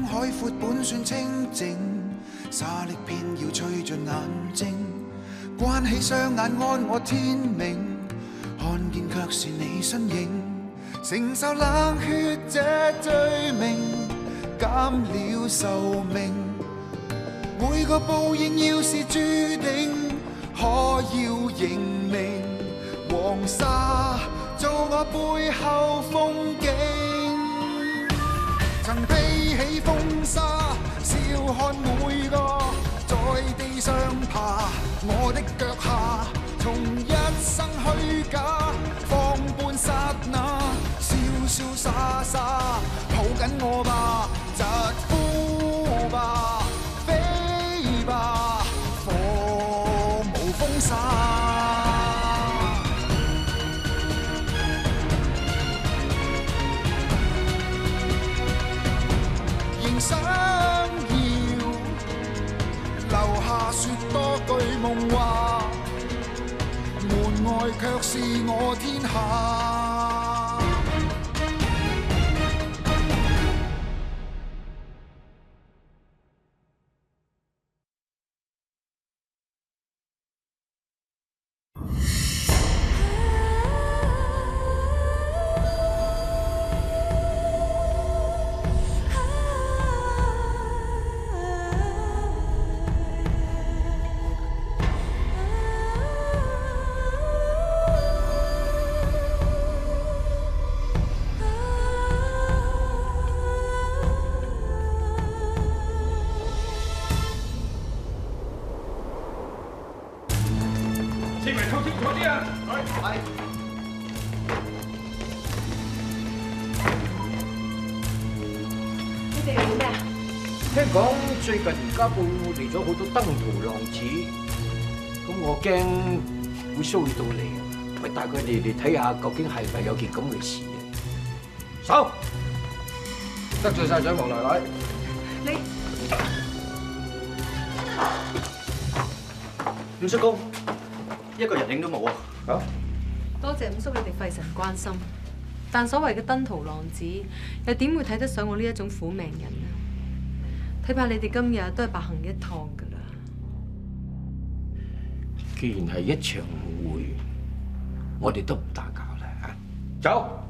海闊本算清靜，沙礫偏要吹進眼睛，關起雙眼安我天命，看見卻是你身影，承受冷血這罪名，減了壽命，每個報應要是注定，可要認命，黃沙做我背後風景，曾披起風沙，笑看每個在地上爬，我的腳下從一生虛假放半剎那，瀟瀟灑灑抱緊我吧，疾呼吧，飛吧，火無風沙。想要留下說多句夢話，門外卻是我天下。清明抽清楚啲啊！係。你哋嚟做咩啊？聽講最近而家報嚟咗好多登徒浪子，咁我驚會騷擾到你啊！喂，帶佢哋嚟睇下究竟係咪有件咁嘅事啊？手得罪晒長王奶奶。你五叔公，一個人影都冇啊！啊！多謝五叔你哋費神關心，但所謂嘅登徒浪子，又點會睇得上我呢一種苦命人啊？睇怕你哋今日都係白行一趟噶啦。既然係一場誤會，我哋都唔打攪啦嚇。走。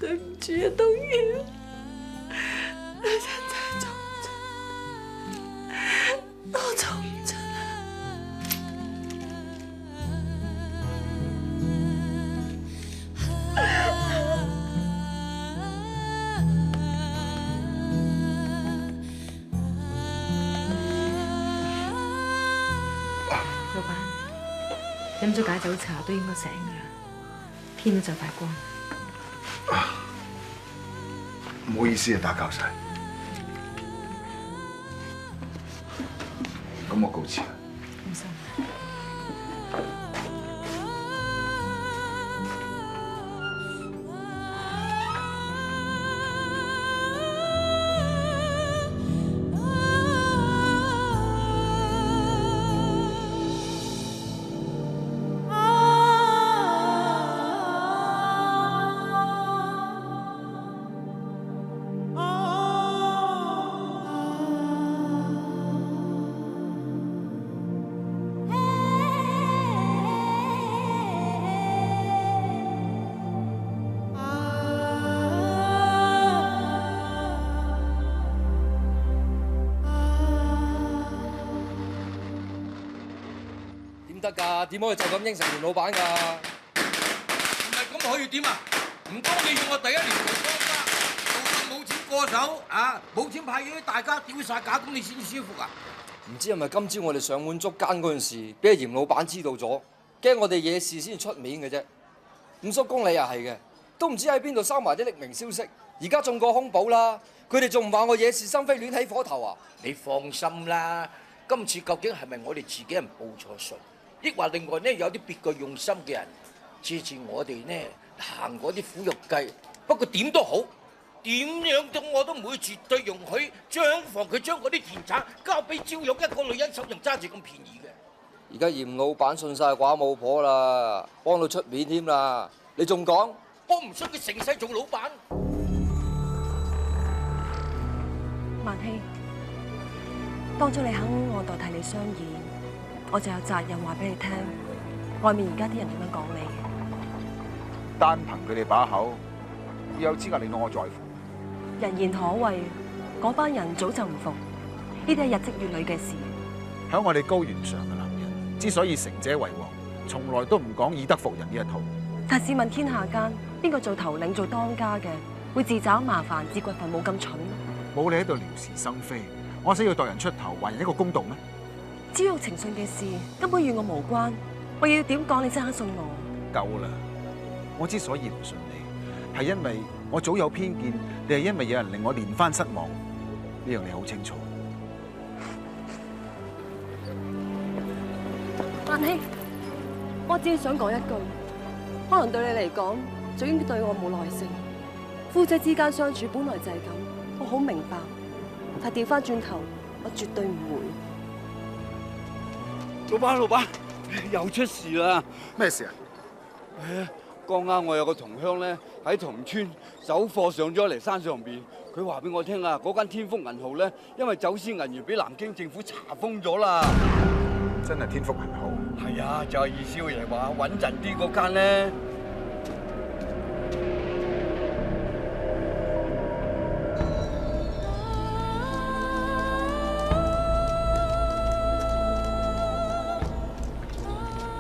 對唔住啊，冬兒，我真係做唔出，我做唔出老闆，飲咗解酒茶都應該醒㗎啦，天都就快光。唔好意思啊，打攪晒。咁我告辭啦。唔使。得㗎？點可以就咁應承袁老闆㗎？唔係咁可以點啊？唔通你要我第一年做當家，做到冇錢過手啊？冇錢派嘢，大家屌晒假工，你先舒服啊？唔知係咪今朝我哋上門捉奸嗰陣時，俾阿嚴老闆知道咗，驚我哋惹事先出面嘅啫。五叔公你又係嘅，都唔知喺邊度收埋啲匿名消息，而家中過空保啦，佢哋仲唔話我惹是生非、亂起火頭啊？你放心啦，今次究竟係咪我哋自己人報錯數，抑或另外呢有啲別個用心嘅人借住我哋呢行嗰啲苦肉計？不過點都好，點樣都我都唔會絕對容許張房佢將嗰啲田產交俾趙玉一個女人手上揸住咁便宜嘅。而家嚴老闆信晒寡母婆啦，幫到出面添啦，你仲講？我唔信佢成世做老闆。萬希，當初你肯我代替你商議，我就有責任話俾你聽，外面而家啲人點樣講你。單憑佢哋把口，要有資格令到我在乎。人言可畏，嗰班人早就唔服，呢啲係日積月累嘅事。喺我哋高原上嘅男人，之所以成者為王，從來都唔講以德服人呢一套。但試問天下間，邊個做頭領做當家嘅，會自找麻煩自掘墳墓咁蠢？冇你喺度撩是生非，我死要代人出頭，還人一個公道咩？朝玉情信嘅事根本與我無關，我要點講你先肯信我？夠啦！我之所以唔信你，係因為我早有偏見，定係因為有人令我連番失望？呢樣你好清楚。萬希，我只係想講一句，可能對你嚟講，就應該對我冇耐性。夫妻之間相處本來就係咁，我好明白。但調翻轉頭，我絕對唔會。老闆，又出事啦！咩事啊？剛啱我有個同鄉咧喺同村走貨上咗嚟山上邊，佢話俾我聽啊，嗰間天福銀號咧，因為走私銀元俾南京政府查封咗啦。真係天福銀號？係啊，就係二少爺話穩陣啲嗰間咧。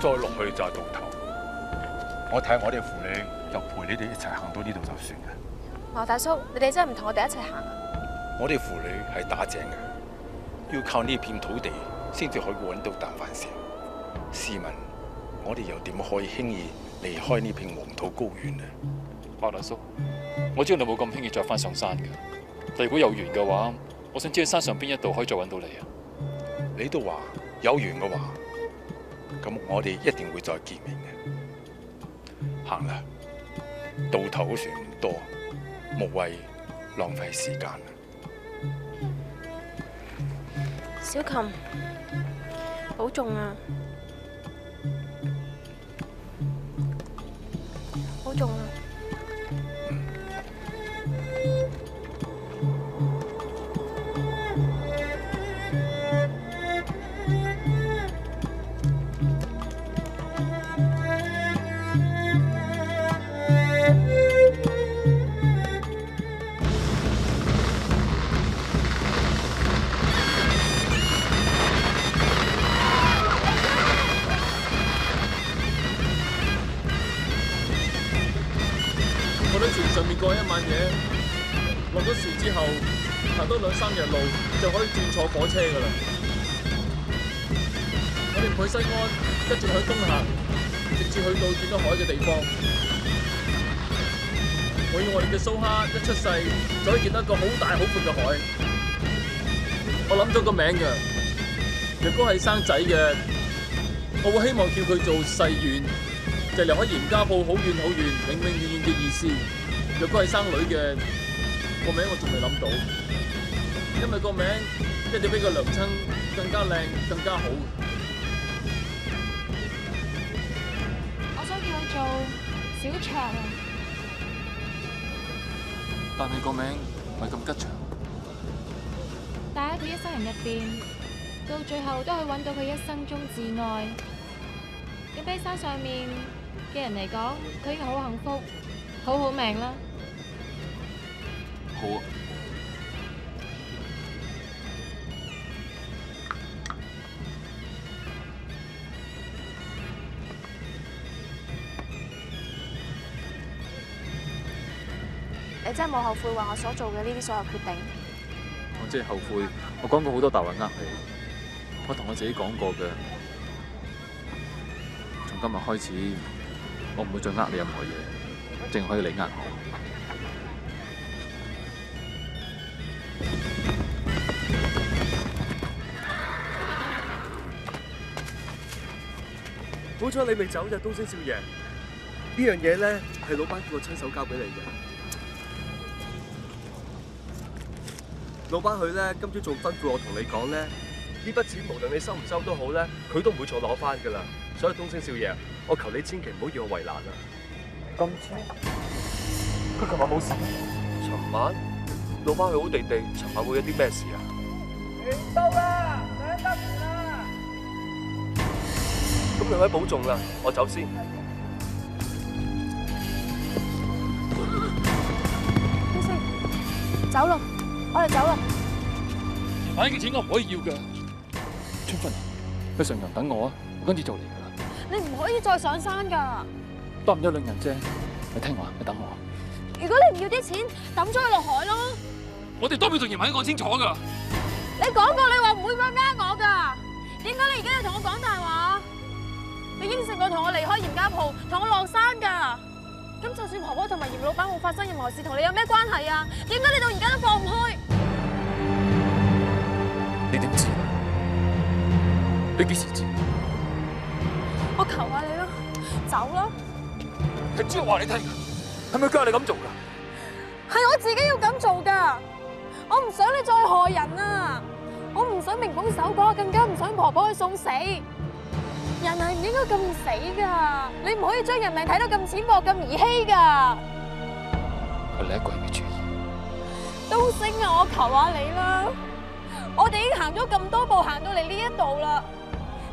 再落去就係到頭。我睇我哋父女就陪你哋一齊行到呢度就算嘅。羅大叔，你哋真係唔同我哋一齊行啊？我哋父女係打井嘅，要靠呢片土地先至可以揾到啖飯食。試問我哋又點可以輕易離開呢片黃土高原呢？馬大叔，我知道你冇咁輕易再翻上山嘅，但如果有緣嘅話，我想知道山上邊一度可以再揾到你啊？你都話有緣嘅話，咁我哋一定會再見面嘅。行啦，到頭嗰船唔多，無謂浪費時間啦。小琴，保重啊！保重啊！上面過一晚夜，落咗船之後，行多2-3日路就可以轉坐火車㗎啦。我哋唔去西安，一直去東行，直至去到見到海嘅地方。我要我哋嘅蘇蝦一出世就可以見到一個好大好闊嘅海。我諗咗個名㗎，若果係生仔嘅，我會希望叫佢做世遠，就離開嚴家鋪好遠好遠，永永遠遠嘅意思。若果係生女嘅，個名我仲未諗到，因為個名一定比個娘親更加靚、更加好。我想叫佢做小祥啊，但係個名唔係咁吉祥。但喺佢一生人入邊，到最後都可以揾到佢一生中摯愛。咁喺山上面嘅人嚟講，佢已經好幸福，好命啦。好啊。你真係冇後悔話我所做嘅呢啲所有決定？我真係後悔，我講過好多大話呃你。我同我自己講過嘅，從今日開始，我唔會再呃你任何嘢，淨可以你呃我。好彩你未走就東升少爺，呢樣嘢咧係老闆叫我親手交俾你嘅。老闆佢咧今朝仲吩咐我同你講咧，呢筆錢無論你收唔收都好咧，佢都唔會再攞翻噶啦。所以東升少爺，我求你千祈唔好要我為難啊！今朝佢琴晚冇事咩？尋晚老闆佢好地地，尋晚會有啲咩事啊？完到啦，上得船啦！咁兩位保重啦，我走先。東升，走啦，我哋走啦。買嘅錢我唔可以要㗎。春芬，去上陽等我啊，我跟住就嚟㗎啦。你唔可以再上山㗎。多唔多兩日啫，你聽話，你等我。如果你唔要啲錢，抌咗佢落海咯。我哋當面同葉文講清楚㗎。你講過你話唔會再呃我㗎，點解你而家要同我講大話？你應承過同我離開嚴家鋪，同我落山㗎。咁就算婆婆同埋嚴老闆冇發生任何事，同你有咩關係啊？點解你到而家都放唔開？你點知？你幾時知？我求下你啦，走啦！係知我話你聽㗎，係咪叫你咁做㗎？係我自己要咁做㗎，我唔想你再害人啊！我唔想名捧手果，更加唔想婆婆去送死。人係唔應該咁易死㗎，你唔可以將人命睇到咁淺薄、咁兒戲㗎。係你一個人嘅主意。東升啊，我求下你啦！我哋已經行咗咁多步，行到嚟呢一度啦。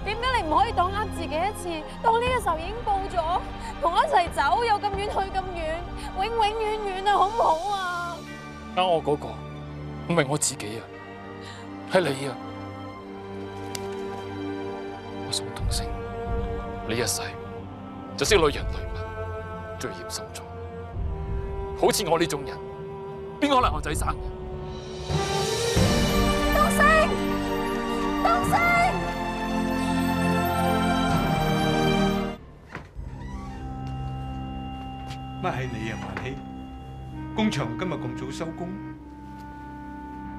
點解你唔可以當呃自己一次，當呢個仇已經報咗，同我一齊走，又咁遠去咁遠，永永遠遠啊，好唔好啊？呃我嗰個唔係我自己啊，係你啊！我想東升，你一世就識累人累物，罪孽深重。好似我呢種人，邊可能有仔生嘅？東升，東升！乜係你啊，萬希？工場今日咁早收工？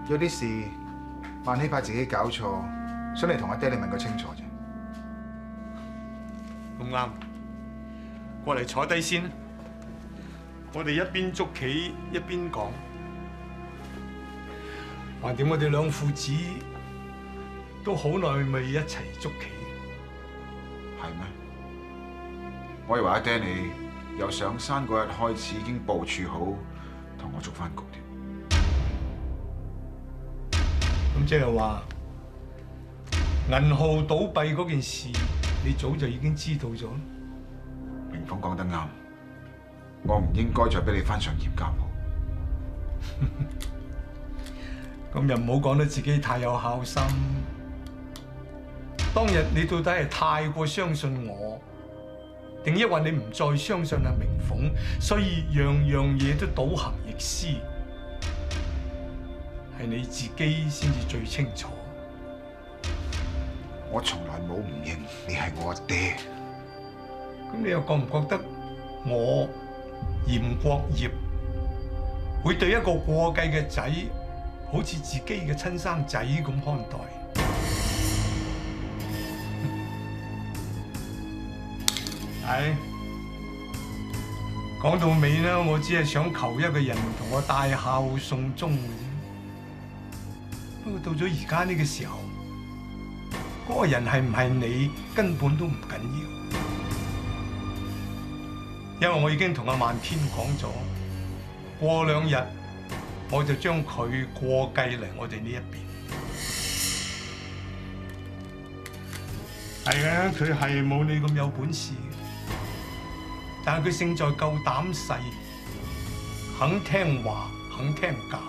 有啲事，萬希怕自己搞錯，想嚟同阿爹你問個清楚啫。咁啱，過嚟坐低先。我哋一邊捉棋一邊講。橫掂我哋兩父子都好耐未一齊捉棋。係咩？我以為阿爹你由上山嗰日開始已經部署好，同我捉翻局添。咁即係話銀號倒閉嗰件事，你早就已經知道咗。明鳳講得啱，我唔應該再俾你翻上嚴家鋪。咁又唔好講得自己太有孝心。當日你到底係太過相信我，定抑或你唔再相信阿明鳳，所以樣樣嘢都倒行逆施？係你自己先至最清楚。我從來冇唔認你係我阿爹。咁你又覺唔覺得我嚴國業會對一個過繼嘅仔，好似自己嘅親生仔咁看待？係講到尾咧，我只係想求一個人同我戴孝送終嘅啫。不過到咗而家呢個時候，嗰個人係唔係你根本都唔緊要，因為我已經同阿漫天講咗，過2日我就將佢過繼嚟我哋呢一邊。係嘅，佢係冇你咁有本事，但係佢勝在夠膽細，肯聽話，肯聽教，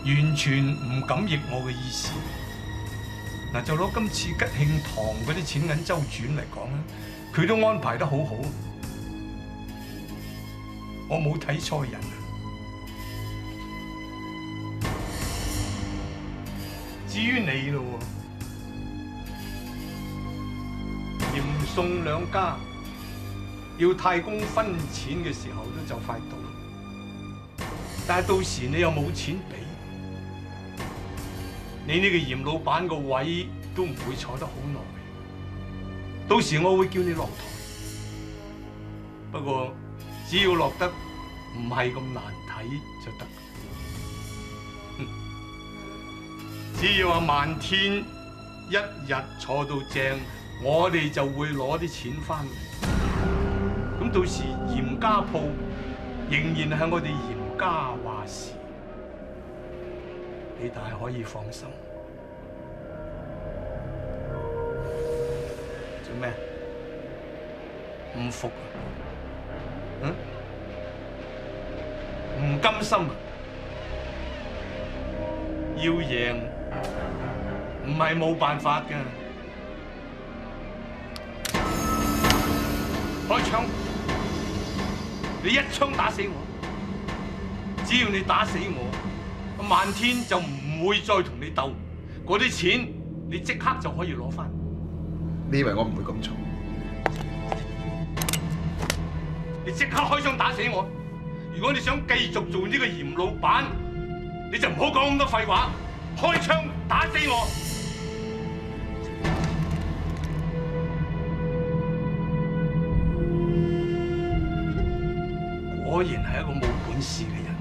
完全唔敢逆我嘅意思。嗱，就攞今次吉慶堂嗰啲錢銀周轉嚟講咧，佢都安排得好好。我冇睇錯人啊！至於你咯喎，嚴宋兩家要太公分錢嘅時候都就快到，但係到時你又冇錢俾，你呢個嚴老闆個位都唔會坐得好耐。到時我會叫你落台，不過只要落得唔係咁難睇就得。只要阿漫天一日坐到正，我哋就會攞啲錢翻嚟。咁到時嚴家鋪仍然係我哋嚴家話事，你大可以放心。做咩？唔服啊？嗯？唔甘心啊？要贏唔係冇辦法㗎。開槍！你一槍打死我，只要你打死我，漫天就唔會再同你鬥。嗰啲錢你即刻就可以攞返。你以為我唔會咁做？你即刻開槍打死我！如果你想繼續做呢個嚴老闆，你就唔好講咁多廢話，開槍打死我！果然係一個冇本事嘅人，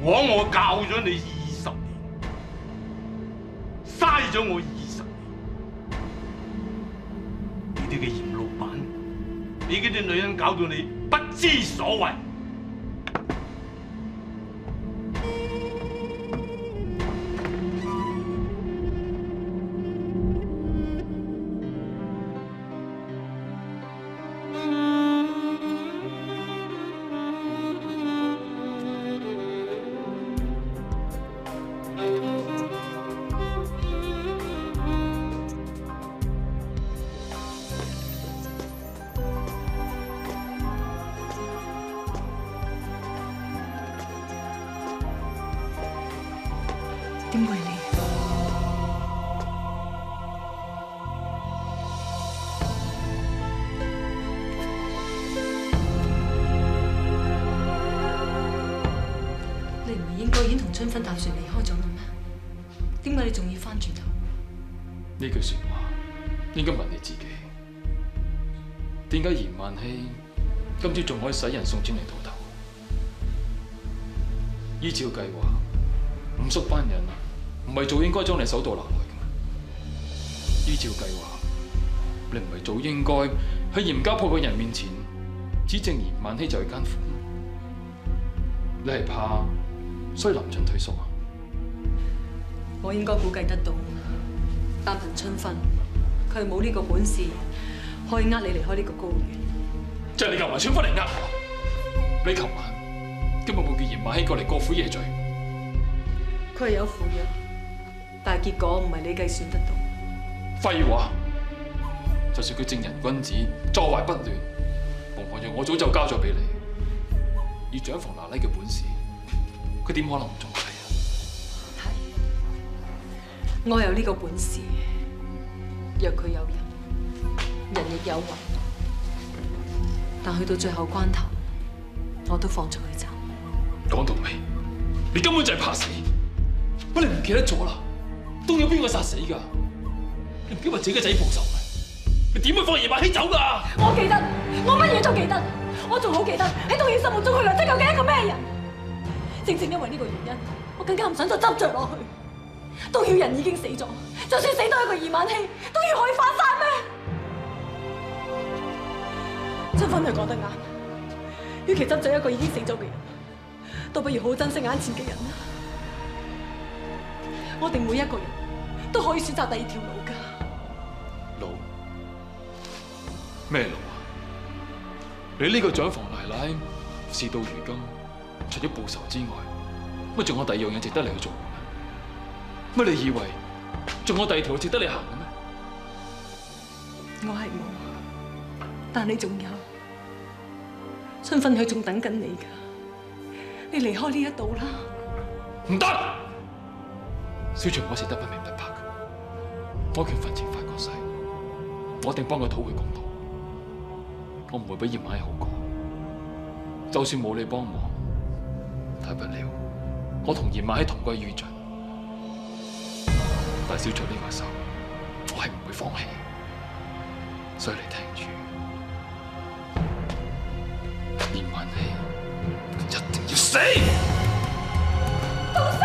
枉我教咗你20年，嘥咗我20年。你哋嘅嚴老闆，俾嗰啲女人搞到你不知所謂。點會你？你唔係應該已經同春芬搭船離開咗啦咩？點解你仲要翻轉頭？呢句説話應該問你自己。點解嚴萬希今朝仲可以使人送錢嚟到頭？依照計劃，五叔班人唔係早應該將你手度拿來嘅咩？依照計劃，你唔係早應該喺嚴家鋪嘅人面前指證嚴萬希就係奸夫？你係怕所以臨陣退縮啊？我應該估計得到，單憑春芬，佢係冇呢個本事可以呃你離開呢個高原。即係你求埋春芬嚟呃我？你琴晚根本冇叫嚴萬希過嚟過府謝罪。佢係有赴約，但係結果唔係你計算得到。廢話！就算佢正人君子，坐懷不亂，我用我早就交咗俾你。以長房奶奶嘅本事，佢點可能唔中計啊？係，我有呢個本事，若佢有人，人亦有魂。但去到最後關頭，我都放咗佢走。講到尾，你根本就係怕死。乜你唔記得咗啦？都有邊個殺死㗎？你唔記得為自己嘅仔報仇咩？你點會放嚴萬希走㗎？我記得，我乜嘢都記得，我仲好記得喺導演心目中佢梁真究竟係一個咩人？正正因為呢個原因，我更加唔想再執着落去。都要人已經死咗，就算死多一個嚴萬希，都要可以翻生咩？春芬佢講得啱，與其執着一個已經死咗嘅人，倒不如好好珍惜眼前嘅人啦。我哋每一個人都可以選擇第二條路㗎。路？咩路啊？你呢個長房奶奶事到如今，除咗報仇之外，乜仲有第二樣嘢值得你去做嘅咩？乜你以為仲有第二條路值得你行嘅咩？我係冇，但你仲有。春芬佢仲等緊你㗎，你離開呢一度啦。唔得！小徐嗰時得不明不白嘅，我拳墳前發過誓，我一定幫佢討回公道，我唔會俾葉馬好過。就算冇你幫忙，大不了我同葉馬同歸於盡。但小徐呢個手，我係唔會放棄，所以你聽住，葉馬你一定要死！到死！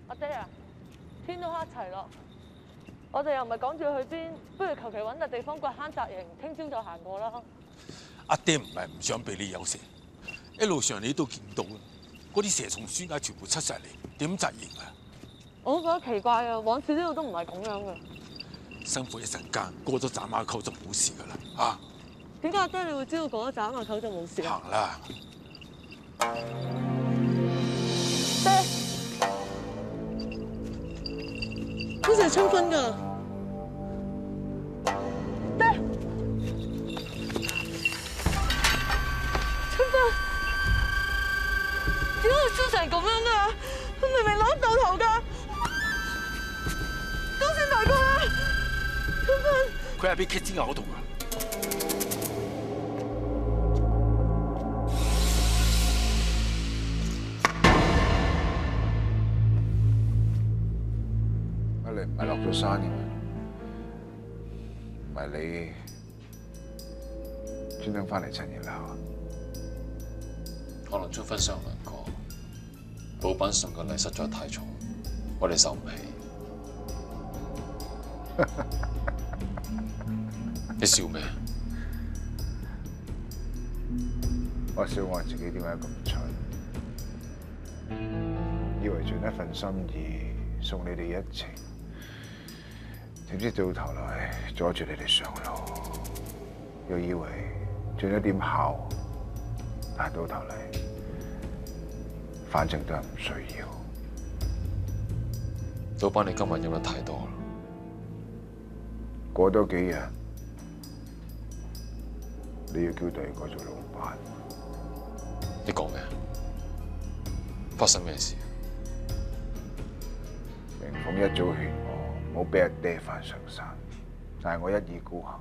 阿爹啊，天都黑齊咯，我哋又唔係趕住去邊，不如求其揾笪地方掘坑紮營，聽朝就行過啦。阿爹唔係唔想俾你休息，一路上你都見到嗰啲蛇蟲鼠蟻全部出晒嚟，點紮營啊？我都覺得奇怪啊，往時呢度都唔係咁樣嘅。辛苦一陣間，過咗斬馬口就冇事噶啦，啊！點解阿爹你會知道過咗斬馬口就冇事啊？行啦，爹，好似係春分㗎。爹，春分，點解會燒成咁樣㗎？佢明明攞豆頭㗎，都算大個啦。春分，佢係俾棘之咬嗰度㗎。你唔係落咗山嘅咩？唔係你專登翻嚟趁熱鬧啊？可能春分商量過，老闆送嘅禮實在太重，我哋受唔起。你笑咩？我笑我自己點解咁蠢，以為盡一份心意送你哋一程，點知到頭來阻住你哋上路，又以為盡一點孝，但係到頭嚟，反正都係唔需要。老闆，你今日飲得太多啦。過多幾日，你要叫第二個做老闆。你講咩？發生咩事？明鳳一早勸我唔好俾阿爹翻上山，但係我一意孤行，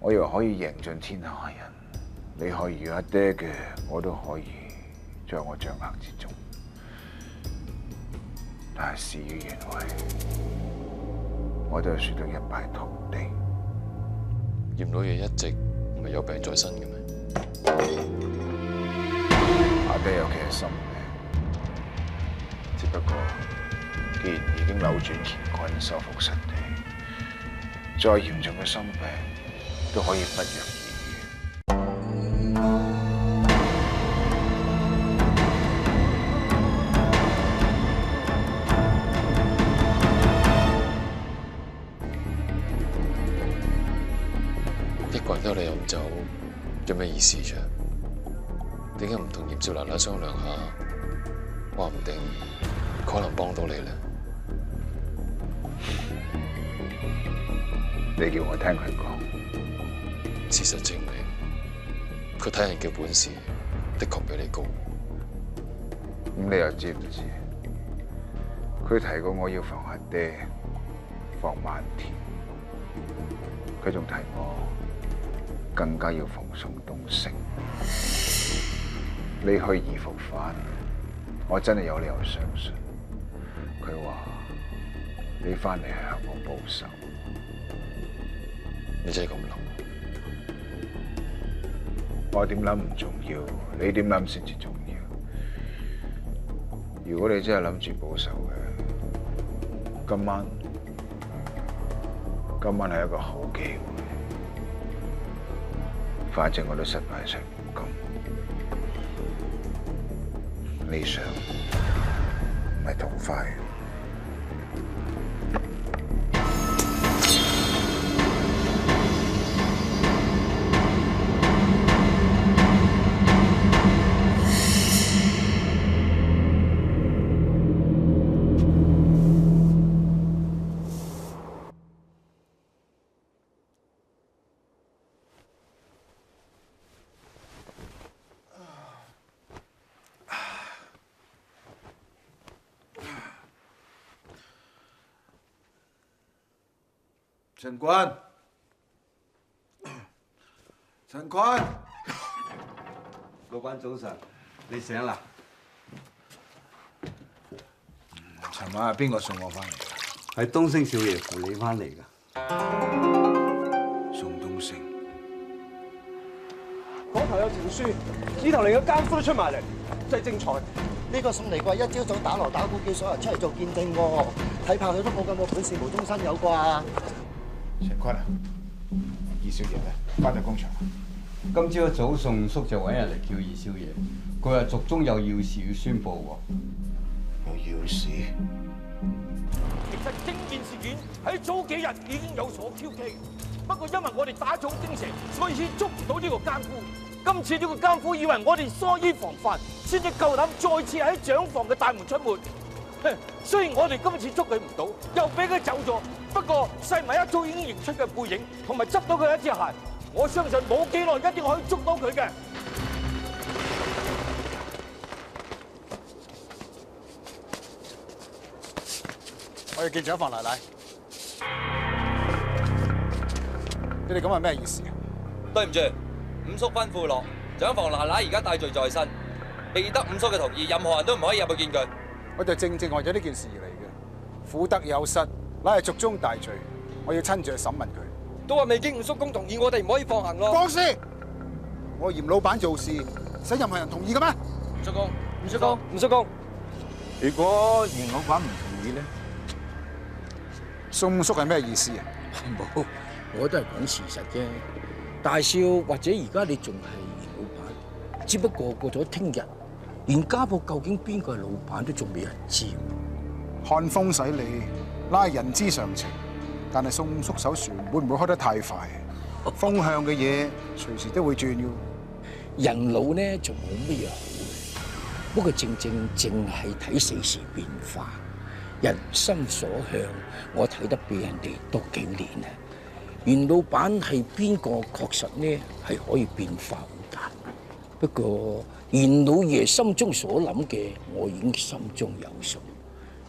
我以為可以贏盡天下人。你可以要阿爹嘅，我都可以在我掌握之中。但係事與願違，我都係輸得一敗塗地。嚴老爺一直唔係有病在身嘅咩？阿爹有其實心病，只不過既然已經扭轉乾坤，收復失地，再嚴重嘅心病都可以不藥而愈。一個人都嚟飲酒，有咩意思啫？點解唔同葉少奶奶商量下？話唔定可能幫到你咧。你叫我聽佢講，事實證明，佢睇人嘅本事的確比你高。咁你又知唔知？佢提過我要防阿爹，防漫田。佢仲提我更加要防宋東升。你去而復返，我真係有理由相信。佢話你翻嚟係向我報仇。你真係咁諗？我點諗唔重要，你點諗先至重要。如果你真係諗住報仇嘅，今晚係一個好機會。反正我都失敗成功，你想唔係痛快？陳君，陳君，老闆早晨，你醒啦？尋晚係邊個送我翻嚟？係東升少爺扶你翻嚟㗎。宋東升，嗰頭有條書，呢頭連個奸夫都出埋嚟，真係精彩。呢個宋利貴一朝早打鑼打鼓叫所有人出嚟做見證喎，睇怕佢都冇咁嘅本事無中生有啩。陳坤啊，二少爺咧翻到工場。今朝早宋叔就揾人嚟叫二少爺，佢話族中有要事要宣佈喎。有要事？其實整件事件喺早幾日已經有所蹊蹺，不過因為我哋打草驚蛇，所以先捉唔到呢個奸夫。今次呢個奸夫以為我哋疏於防範，先至夠膽再次喺長房嘅大門出沒。雖然我哋今次捉佢唔到，又俾佢走咗，不過細迷一早已經認出佢背影，同埋執到佢一隻鞋。我相信冇幾耐一定可以捉到佢嘅。我要見長房奶奶，你哋咁係咩意思啊？對唔住，五叔吩咐落，長房奶奶而家戴罪在身，未得五叔嘅同意，任何人都唔可以入去見佢。我就正正為咗呢件事而嚟嘅，婦德有失，乃係族中大罪，我要親自去審問佢。都話未經五叔公同意，我哋唔可以放行咯。放肆！我嚴老闆做事，使任何人同意嘅咩？五叔公，五叔公，五叔公，如果嚴老闆唔同意咧？宋叔係咩意思啊？冇，我都係講事實啫。大少或者而家你仲係嚴老闆，只不過過咗聽日，連家鋪究竟邊個係老闆都仲未人知。看風使利，拉人之常情。但係宋叔艘船會唔會開得太快？風向嘅嘢隨時都會轉嘅。人老呢就冇咩好嘅，不過正係睇世事變化。人心所向，我睇得比人哋多幾年啊！袁老闆係邊個，確實呢係可以變化好大。不過袁老爺心中所諗嘅，我已經心中有數。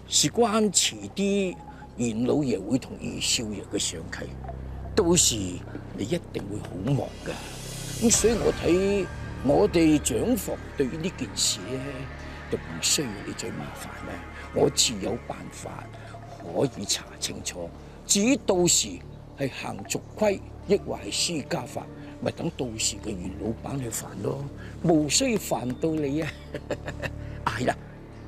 事關遲啲，袁老爺會同二少爺嘅上契，到時你一定會好忙噶。咁所以我睇我哋長房對於呢件事咧，就唔需要你最麻煩啦。我自有辦法可以查清楚，至於到時係行族規，抑或係私家法，咪等到時嘅袁老闆去煩咯，無需要煩到你啊！係啦，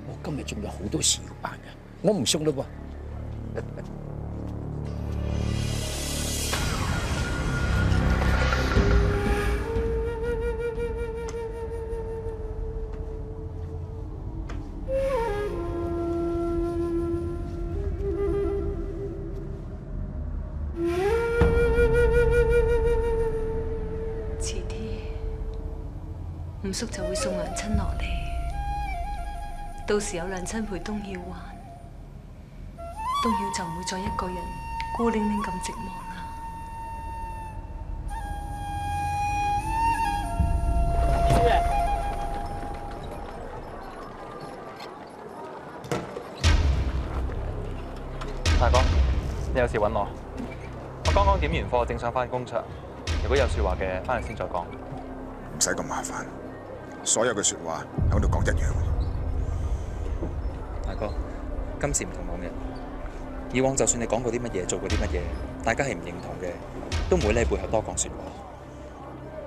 我今日仲有好多事要辦嘅，我唔送啦喎。五叔就會送娘親落嚟，到時有娘親陪東曉玩，東曉就唔會再一個人孤零零咁寂寞啦。少爺，大哥，你有事揾我？我剛剛點完貨，正想返工場。如果有說話嘅，返嚟先再講。唔使咁麻煩。所有嘅說話喺度講一樣。大哥，今次唔同往日。以往就算你講過啲乜嘢，做過啲乜嘢，大家係唔認同嘅，都唔會喺背後多講說話。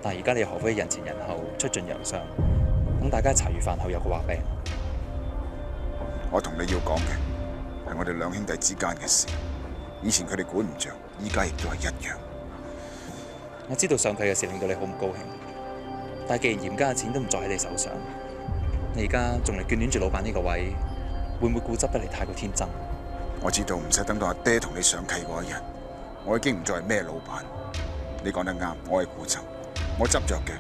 但係而家你何非人前人後，出盡洋相，等大家茶餘飯後有個話柄。我同你要講嘅係我哋兩兄弟之間嘅事。以前佢哋管唔着，依家亦都係一樣。我知道上契嘅事令到你好唔高興。但係既然嚴家嘅錢都唔再喺你手上，你而家仲嚟眷戀住老闆呢個位，會唔會固執得嚟太過天真？我知道唔使等到阿爹同你上契嗰一日，我已經唔再係咩老闆。你講得啱，我係固執，我執着嘅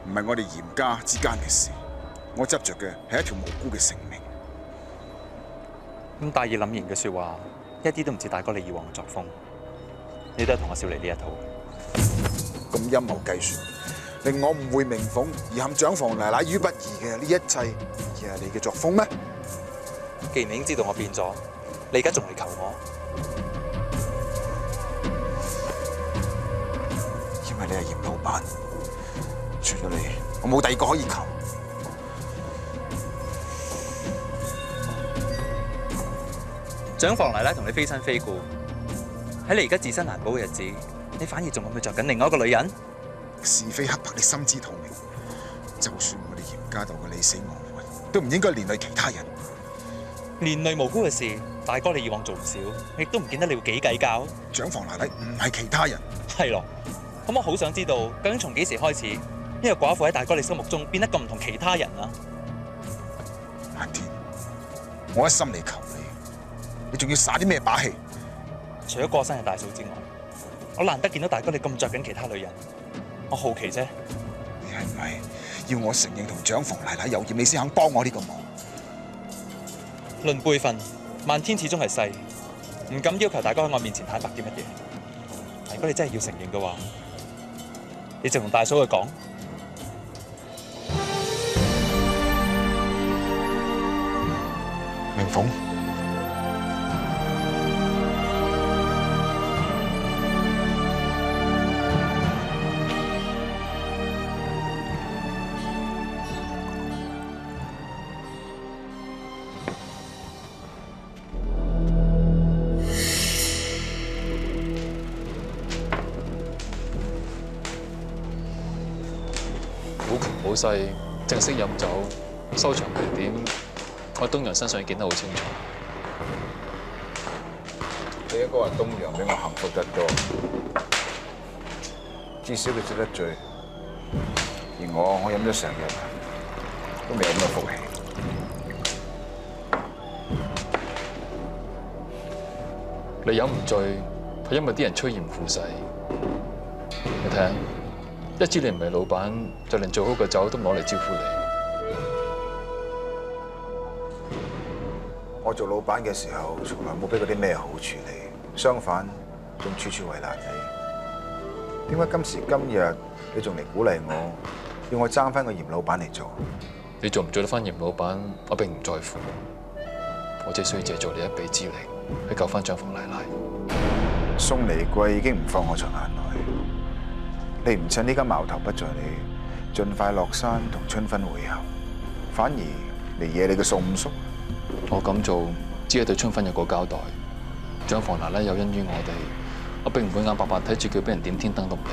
唔係我哋嚴家之間嘅事，我執着嘅係一條無辜嘅性命。咁大義凜然嘅說話，一啲都唔似大哥你以往嘅作風。你都係同我少嚟呢一套。咁陰謀計算，令我誤會明鳳而陷長房奶奶於不義嘅呢一切，而係你嘅作風咩？既然你已經知道我變咗，你而家仲嚟求我？為你係嚴老闆，除咗你，我冇第二個可以求。長房奶奶同你非親非故，喺你而家自身難保嘅日子，你反而仲咁去着緊另外一個女人？是非黑白你心知肚明，就算我哋嚴家鬥嘅你死我活，都唔應該連累其他人。連累無辜嘅事，大哥你以往做唔少，亦都唔見得你會幾計較。長房奶奶唔係其他人。係咯，咁我好想知道，究竟從幾時開始，呢個寡婦喺大哥你心目中變得咁唔同其他人啊？漫天，我一心嚟求你，你仲要耍啲咩把戲？除咗過身嘅大嫂之外，我難得見到大哥你咁着緊其他女人，我好奇啫。你係咪要我承認同長房奶奶有嫌，你先肯幫我呢個忙？論輩分，漫天始終係細，唔敢要求大哥喺我面前坦白啲乜嘢。如果你真係要承認嘅話，你就同大嫂去講。明鳳，好窮好細，淨識飲酒，收場係點？我東陽身上見得好清楚。你一個話東陽比我幸福得多，至少佢識得醉，而我飲咗成日都未有咁嘅福氣。你飲唔醉，係因為啲人趨炎附勢。你睇下，一知你唔係老闆，就連最好嘅酒都攞嚟招呼你。我做老闆嘅時候，從來冇俾過啲咩好處你，相反仲處處為難你。點解今時今日你仲嚟鼓勵我，要我爭翻個嚴老闆嚟做？你做唔做得翻嚴老闆，我並唔在乎。我只需要借助你一臂之力，去救翻長房奶奶。宋離貴已經唔放我在眼內，你唔趁呢家矛頭不在你，盡快落山同春芬會合，反而嚟惹你嘅宋五叔。我咁做只係對春芬有個交代。長房奶奶有恩於我哋，我並唔會眼白白睇住佢俾人點天燈都唔理。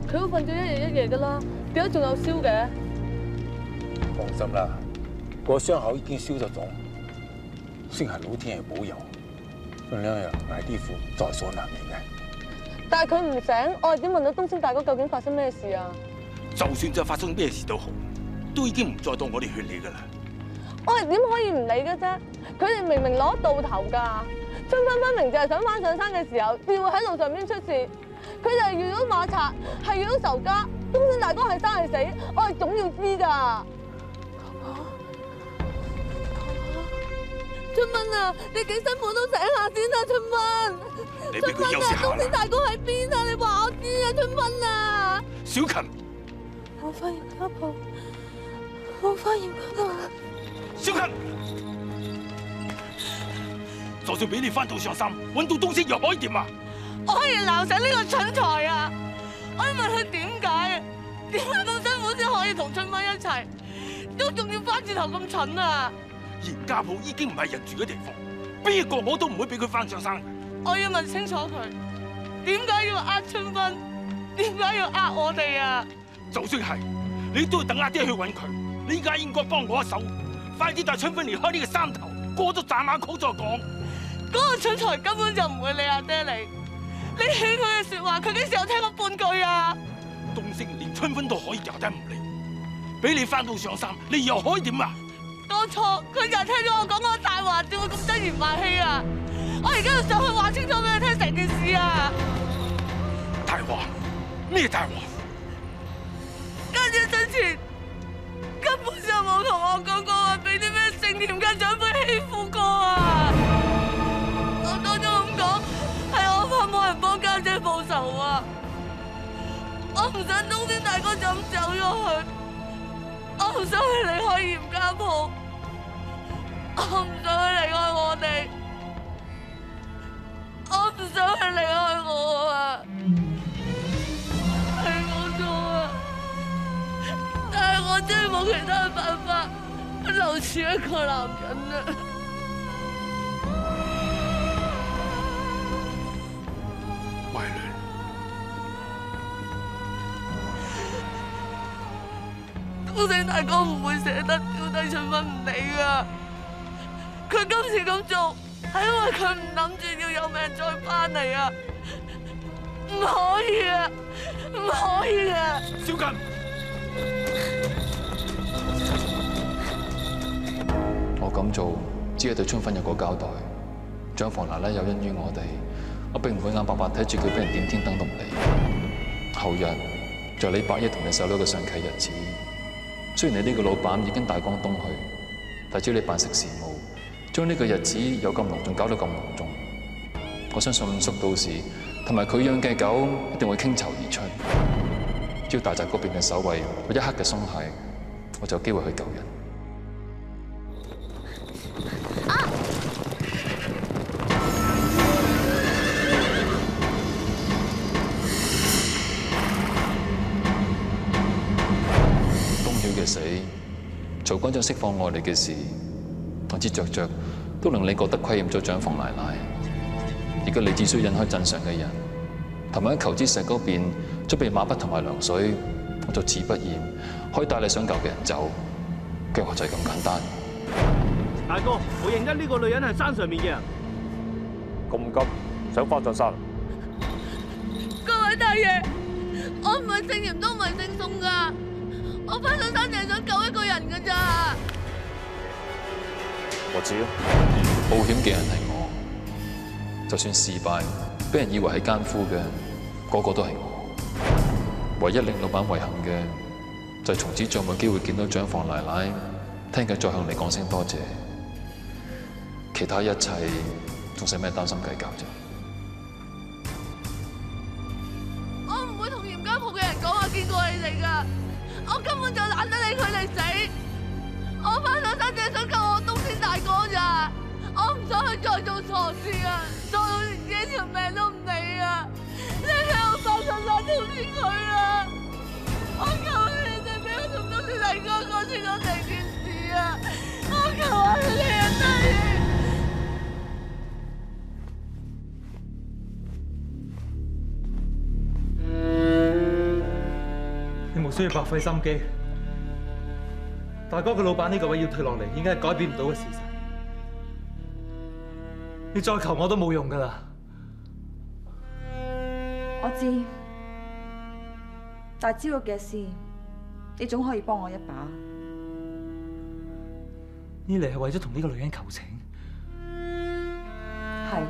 佢都瞓咗一日一夜㗎啦，點解仲有燒嘅？放心啦，個傷口已經消咗腫，先係老天爺保佑。盡量捱啲苦，在所難免嘅。但係佢唔醒，我係點問到東升大哥究竟發生咩事啊？就算再發生咩事都好，都已經唔再當我哋勸你噶啦。我係點可以唔理嘅啫？佢哋明明攞到頭㗎，春芬分明就係想翻上山嘅時候，至會喺路上邊出事。佢哋係遇到馬賊，係遇到仇家，東升大哥係生係死，我係總要知㗎。春芬啊，你幾辛苦都醒下先啊，春芬！你俾佢休息下啦。東升大哥喺邊啊？你話我知啊，春芬啊！小琴，我發現家暴，我發現家暴。小琴，就算俾你翻到上山，揾到東升又可以點啊？我可以鬧醒呢個蠢材啊！我要問佢點解咁辛苦先可以同春芬一齊，都仲要翻轉頭咁蠢啊！嚴家鋪已經唔係人住嘅地方，邊個我都唔會俾佢翻上山。我要問清楚佢，點解要呃春芬？點解要呃我哋啊？就算係，你都要等阿爹去揾佢。你依家應該幫我一手，快啲帶春芬離開呢個山頭，過咗斬馬口再講。嗰個蠢材根本就唔會理阿爹你。你勸佢嘅說話，佢幾時有聽過半句啊？東升連春芬都可以由得唔理，俾你翻到上山，你又可以點啊？當初佢就係聽咗我講嗰個大話，點會咁真言賣氣啊！我而家要上去話清楚俾佢聽成件事啊！大話？咩大話？家姐生前根本就冇同我講過話，俾啲咩姓嚴嘅長輩欺負過啊！我當初咁講，係我怕冇人幫家姐報仇啊！我唔想東升大哥就咁走咗去，我唔想佢離開嚴家鋪，我唔想佢離開我哋。真係冇其他辦法留住一個男人啊！慧倫，東升大哥唔會捨得丟低春芬唔理噶，佢今次咁做係因為佢唔諗住要有命再翻嚟啊！唔可以啊！唔可以啊！小近，我咁做只係對春芬有個交代。長房奶奶有恩於我哋，我並唔會眼白白睇住佢俾人點天燈都唔理。後日就係你伯爺同你細佬嘅上契日子。雖然你呢個老闆已經大江東去，但只要你辦實事務，將呢個日子有咁隆重搞到咁隆重，我相信五叔到時同埋佢養嘅狗一定會傾巢而出。只要大宅嗰邊嘅守衛有一刻嘅鬆懈，我就有機會去救人。東曉嘅死，曹軍長釋放外嚟嘅事，我知着都令你覺得虧欠咗長房奶奶。而家你只需引開鎮上嘅人，同埋喺求知石嗰邊準備馬匹同埋糧水，我就自不然可以帶你想救嘅人走。計劃就係咁簡單。大哥，我認得呢個女人係山上面嘅人。咁急，想翻上山？各位大爺，我唔係姓嚴都唔係姓宋噶，我翻上山淨係想救一個人噶咋。我知啊，冒險嘅人係我。就算事敗，俾人以為係奸夫嘅，個個都係我。唯一令老闆遺憾嘅，就係從此再冇機會見到長房奶奶，聽佢再向你講聲多謝。其他一切，仲使咩擔心計較啫？我唔會同嚴家鋪嘅人講話見過你哋噶，我根本就懶得理佢哋死。我翻上山淨係想救我東仙大哥咋，我唔想去再做錯事啊！做到連自己條命都唔理啊！你俾我翻上山通知佢啊！我求你哋俾我同東仙大哥講清楚成件事啊！我求下你哋啊，大爺！你無需要白費心機。大哥嘅老闆呢個位要退落嚟，已經係改變唔到嘅事實。你再求我都冇用噶啦。我知，但係朝日嘅事，你總可以幫我一把。呢嚟係為咗同呢個女人求情。係。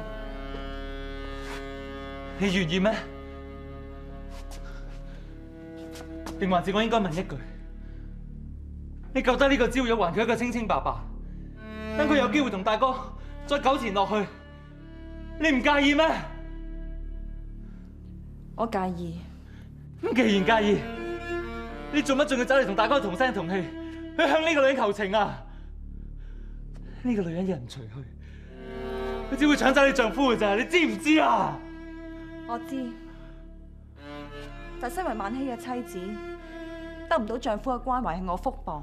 你願意咩？定還是我應該問一句？你救得呢個朝玉，還佢一個清清白白，等佢有機會同大哥再糾纏落去，你唔介意咩？我介意。咁既然介意，你做乜仲要走嚟同大哥同聲同氣，去向呢個女人求情啊？呢個女人一人除去，佢只會搶走你丈夫嘅咋，你知唔知啊？我知，但身為萬禧嘅妻子，得唔到丈夫嘅關懷係我福報。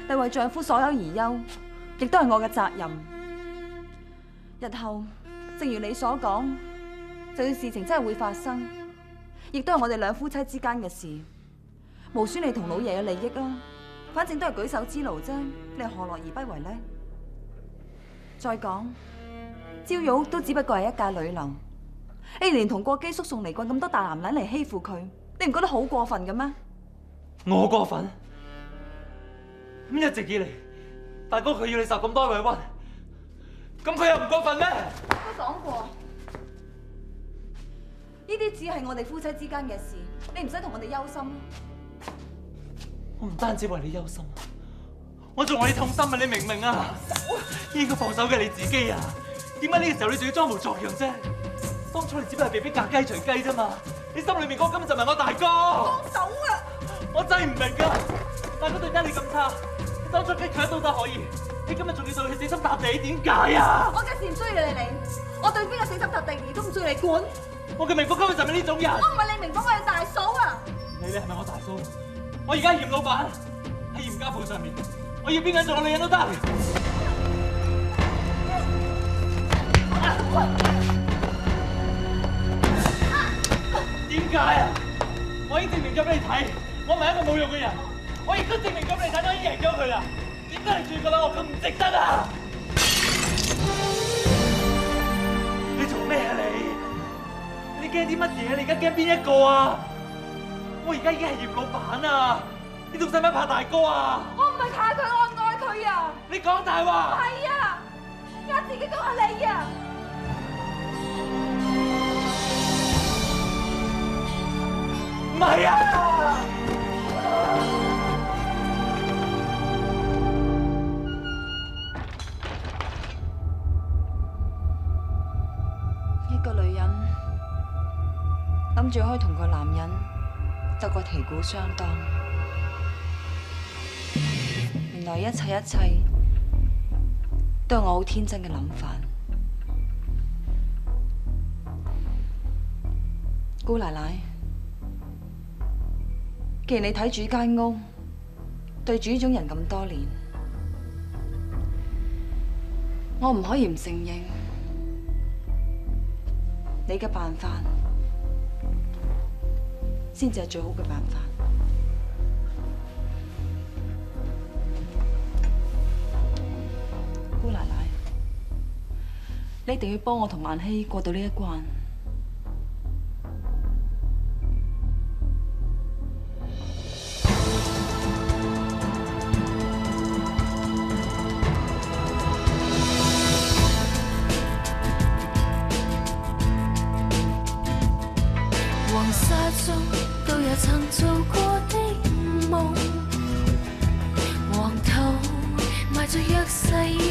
你為丈夫所有而憂，亦都係我嘅責任。日後，正如你所講，就算事情真係會發生，亦都係我哋兩夫妻之間嘅事，無損你同老爺嘅利益啊！反正都係舉手之勞啫，你何樂而不為呢？再講，朝玉都只不過係一介女流，你連同過基叔送嚟過咁多大男人嚟欺負佢，你唔覺得好過分嘅咩？我過分？咁一直以嚟，大哥佢要你受咁多委屈，咁佢又唔過分咩？都講過，呢啲只係我哋夫妻之間嘅事，你唔使同我哋憂心。我唔單止為你憂心，我仲為你痛心啊！你明唔明啊？應該放手嘅你自己啊！點解呢個時候你仲要裝模作樣啫？當初你只不過係被逼隔雞隨雞啫嘛！你心裏面嗰個根本就唔係我大哥。放手啊！我真係唔明噶，大哥對得你咁差，你當初激佢都得可以，你今日仲要對佢死心塌地，點解啊？我嘅事唔需要你理，我對邊個死心塌地都唔需要你管。我嘅名福根本就係呢種人。我唔係你名福，我係大嫂啊！你係咪我大嫂？我而家係嚴老闆，喺嚴家鋪上面，我要邊個做我女人都得。點解啊？我已經證明咗俾你睇，我唔係一個冇用嘅人，我亦都證明咗俾你睇，我已經贏咗佢啦。點解你仲覺得我咁唔值得啊？你做咩啊你驚啲乜嘢？你而家驚邊一個啊？我而家已經係嚴老闆啊！你仲使唔使怕大哥啊？我唔係怕佢，我愛佢啊！你講大話！係啊，呃自己都係你啊！唔係啊！一個女人諗住可以同個男人鬥個旗鼓相當，原來一切都係我好天真嘅諗法。姑奶奶，既然你睇住間屋，對住呢種人咁多年，我唔可以唔承認你嘅辦法先至係最好嘅辦法。姑奶奶，你一定要幫我同萬希過到呢一關。黃沙中都有曾做過的夢，黃土埋着弱勢